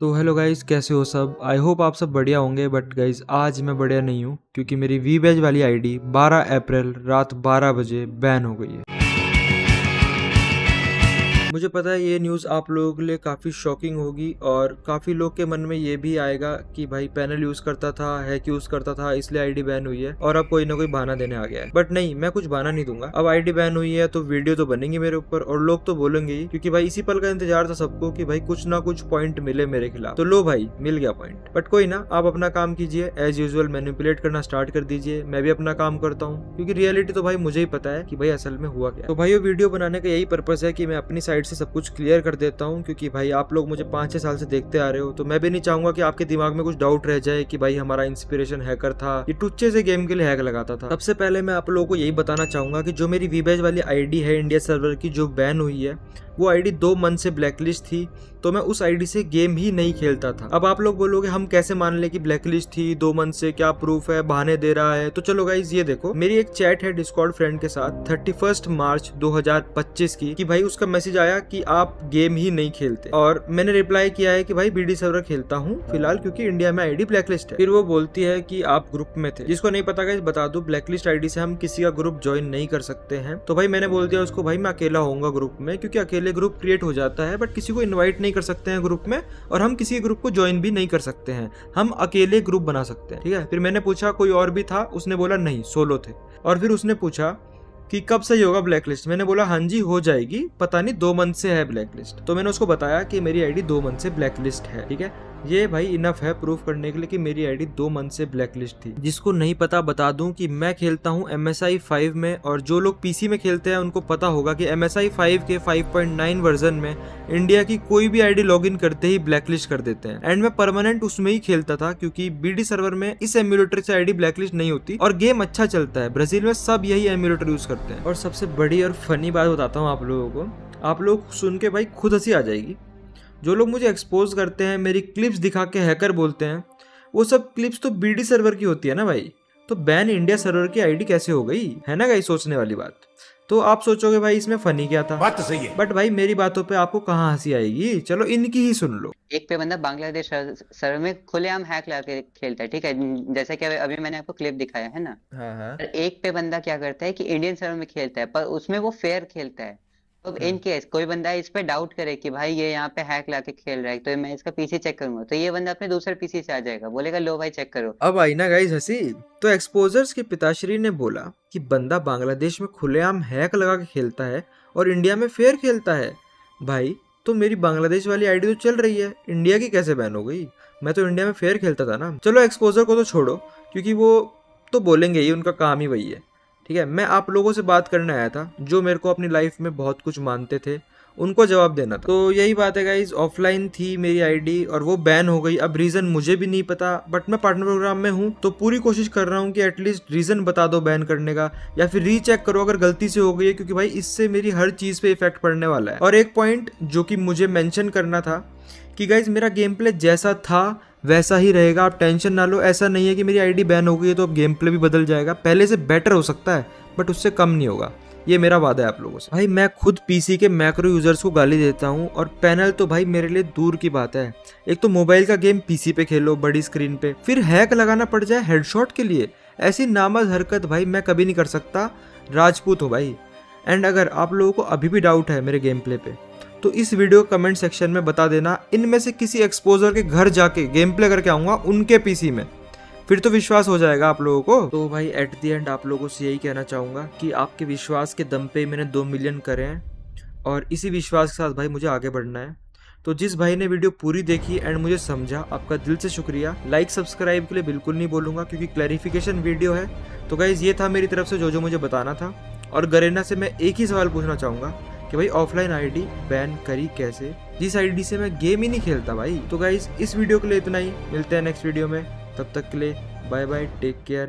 तो hello guys, कैसे हो सब। आई होप आप सब बढ़िया होंगे। बट गाइस आज मैं बढ़िया नहीं हूँ क्योंकि मेरी वी बैज वाली आईडी 12 अप्रैल रात 12 बजे बैन हो गई है। मुझे पता है ये न्यूज़ आप लोगों के लिए काफ़ी शॉकिंग होगी और काफ़ी लोग के मन में ये भी आएगा कि भाई पैनल यूज़ करता था, हैक यूज़ करता था, इसलिए आईडी बैन हुई है और अब कोई ना कोई बहाना देने आ गया है। बट नहीं, मैं कुछ बहाना नहीं दूंगा। अब आईडी बैन हुई है तो वीडियो तो बनेंगी मेरे ऊपर और लोग तो बोलेंगे ही, क्योंकि भाई इसी पल का इंतजार था सबको कि भाई कुछ ना कुछ पॉइंट मिले मेरे खिलाफ। तो लो भाई, मिल गया पॉइंट। बट कोई ना, आप अपना काम कीजिए, एज यूजुअल मैनिपुलेट करना स्टार्ट कर दीजिए। मैं भी अपना काम करता हूँ क्योंकि रियलिटी तो भाई मुझे ही पता है कि भाई असल में हुआ क्या। तो भाई वो वीडियो बनाने का यही पर्पस है कि मैं अपनी साइड से सब कुछ क्लियर कर देता हूँ, क्योंकि भाई आप लोग मुझे 5-6 साल से देखते आ रहे हो, तो मैं भी नहीं चाहूंगा कि आपके दिमाग में कुछ डाउट रह जाए कि भाई हमारा इंस्पिरेशन हैकर था, ये टुच्चे से गेम के लिए हैक लगाता था। सबसे पहले मैं आप लोगों को यही बताना चाहूंगा कि जो मेरी वीबैज वाली आईडी है इंडिया सर्वर की, जो बैन हुई है, वो आईडी 2 मंथ से ब्लैकलिस्ट थी, तो मैं उस आईडी से गेम ही नहीं खेलता था। अब आप लोग बोलोगे हम कैसे मान ले कि ब्लैकलिस्ट थी 2 मंथ से, क्या प्रूफ है, बहाने दे रहा है। तो चलो गाइज ये देखो, मेरी एक चैट है डिस्कॉर्ड फ्रेंड के साथ 31 मार्च 2025 की, कि भाई उसका मैसेज आया कि आप गेम ही नहीं खेलते, और मैंने रिप्लाई किया है कि भाई बीडी सर्वर खेलता हूँ फिलहाल क्योंकि इंडिया में आईडी ब्लैकलिस्ट है। फिर वो बोलती है कि आप ग्रुप में थे। जिसको नहीं पता गाइज बता दूं, ब्लैकलिस्ट आईडी से हम किसी का ग्रुप ज्वाइन नहीं कर सकते हैं। तो भाई मैंने बोल दिया उसको, भाई मैं अकेला होऊंगा ग्रुप में, क्योंकि अकेले ग्रुप क्रिएट हो जाता है बट किसी को इन्वाइट नहीं कर सकते हैं ग्रुप में, और हम किसी ग्रुप को ज्वाइन भी नहीं कर सकते हैं। हम अकेले ग्रुप बना सकते हैं, ठीक है। फिर मैंने पूछा कोई और भी था, उसने बोला नहीं, सोलो थे। और फिर उसने पूछा कि कब सही होगा ब्लैकलिस्ट। मैंने बोला हाँ जी हो जाएगी, पता नहीं 2 मंथ से है ब्लैकलिस्ट। तो मैंने उसको बताया कि मेरी आईडी 2 मंथ से ब्लैकलिस्ट है, ठीक है। ये भाई इनफ है प्रूफ करने के लिए कि मेरी आईडी 2 मंथ से ब्लैकलिस्ट थी। जिसको नहीं पता बता दूं कि मैं खेलता हूं MSI 5 में, और जो लोग पीसी में खेलते हैं उनको पता होगा कि MSI 5 के 5.9 वर्जन में इंडिया की कोई भी आईडी लॉगिन करते ही ब्लैकलिस्ट कर देते हैं। एंड मैं परमानेंट उसमें ही खेलता था क्योंकि बीडी सर्वर में इस एम्यूलेटर से आईडी ब्लैकलिस्ट नहीं होती और गेम अच्छा चलता है। ब्राजील में सब यही एम्यूलेटर यूज करते हैं। और सबसे बड़ी और फनी बात बताता हूँ आप लोगों को, आप लोग सुन के भाई खुद हंसी आ जाएगी। जो लोग मुझे एक्सपोज करते हैं, मेरी क्लिप्स दिखा के हैकर बोलते हैं, वो सब क्लिप्स तो बीडी सर्वर की होती है ना भाई। तो बैन इंडिया सर्वर की आईडी कैसे हो गई, है ना गाइस, सोचने वाली बात। तो आप सोचोगे भाई इसमें फनी क्या था, बात तो सही है। बट भाई मेरी बातों पे आपको कहाँ हंसी आएगी, चलो इनकी ही सुन लो। एक पे बंदा बांग्लादेश सर्वर में खुलेआम हैक ला के खेलता है, ठीक है, जैसे कि अभी मैंने आपको क्लिप दिखाया है ना। हाँ हाँ। और एक पे बंदा क्या करता है कि इंडियन सर्वर में खेलता है पर उसमें वो फेयर खेलता है। तो इन केस कोई बंदा इस पे डाउट करे कि भाई ये यहाँ पे हैक ला के खेल रहा है, तो मैं इसका पीसी चेक करूंगा, तो ये बंदा अपने दूसरे पीसी से आ जाएगा, बोलेगा लो भाई चेक करो। अब आई ना गाइस हंसी। तो एक्सपोजर्स के पिताश्री ने बोला कि बंदा बांग्लादेश में खुलेआम हैक लगा के खेलता है और इंडिया में फेयर खेलता है। भाई तो मेरी बांग्लादेश वाली आईडी तो चल रही है, इंडिया की कैसे बैन हो गई? मैं तो इंडिया में फेयर खेलता था ना। चलो एक्सपोजर को तो छोड़ो, क्योंकि वो तो बोलेंगे ही, उनका काम ही वही है, ठीक है। मैं आप लोगों से बात करने आया था जो मेरे को अपनी लाइफ में बहुत कुछ मानते थे, उनको जवाब देना था। तो यही बात है गाइज, ऑफलाइन थी मेरी आईडी और वो बैन हो गई। अब रीजन मुझे भी नहीं पता, बट मैं पार्टनर प्रोग्राम में हूँ तो पूरी कोशिश कर रहा हूँ कि एटलीस्ट रीजन बता दो बैन करने का, या फिर रीचेक करो अगर गलती से हो गई है, क्योंकि भाई इससे मेरी हर चीज पे इफेक्ट पड़ने वाला है। और एक पॉइंट जो कि मुझे मेंशन करना था कि गाइज मेरा गेम प्ले जैसा था वैसा ही रहेगा, आप टेंशन ना लो। ऐसा नहीं है कि मेरी आईडी बैन हो गई है तो अब गेम प्ले भी बदल जाएगा, पहले से बेटर हो सकता है बट उससे कम नहीं होगा, ये मेरा वादा है आप लोगों से। भाई मैं खुद पीसी के मैक्रो यूजर्स को गाली देता हूँ और पैनल तो भाई मेरे लिए दूर की बात है। एक तो मोबाइल का गेम पीसी पे खेलो बड़ी स्क्रीन पे, फिर हैक लगाना पड़ जाए हेडशॉट के लिए, ऐसी नामज हरकत भाई मैं कभी नहीं कर सकता। राजपूत हो भाई। एंड अगर आप लोगों को अभी भी डाउट है मेरे गेम प्ले पे, तो इस वीडियो कमेंट सेक्शन में बता देना, इनमें से किसी एक्सपोजर के घर जाके गेम प्ले करके आऊंगा उनके पीसी में, फिर तो विश्वास हो जाएगा आप लोगों को। तो भाई एट द एंड आप लोगों से यही कहना चाहूंगा कि आपके विश्वास के दम पे मैंने 2 मिलियन करे हैं और इसी विश्वास के साथ भाई मुझे आगे बढ़ना है। तो जिस भाई ने वीडियो पूरी देखी एंड मुझे समझा, आपका दिल से शुक्रिया। लाइक सब्सक्राइब के लिए बिल्कुल नहीं बोलूंगा क्योंकि क्लैरिफिकेशन वीडियो है। तो गाइज ये था मेरी तरफ से जो मुझे बताना था। और गरेना से मैं एक ही सवाल पूछना चाहूंगा कि भाई ऑफलाइन आईडी बैन करी कैसे, जिस आईडी से मैं गेम ही नहीं खेलता भाई। तो गाइज इस वीडियो के लिए इतना ही, मिलते हैं नेक्स्ट वीडियो में, तब तक के लिए बाय बाय, टेक केयर।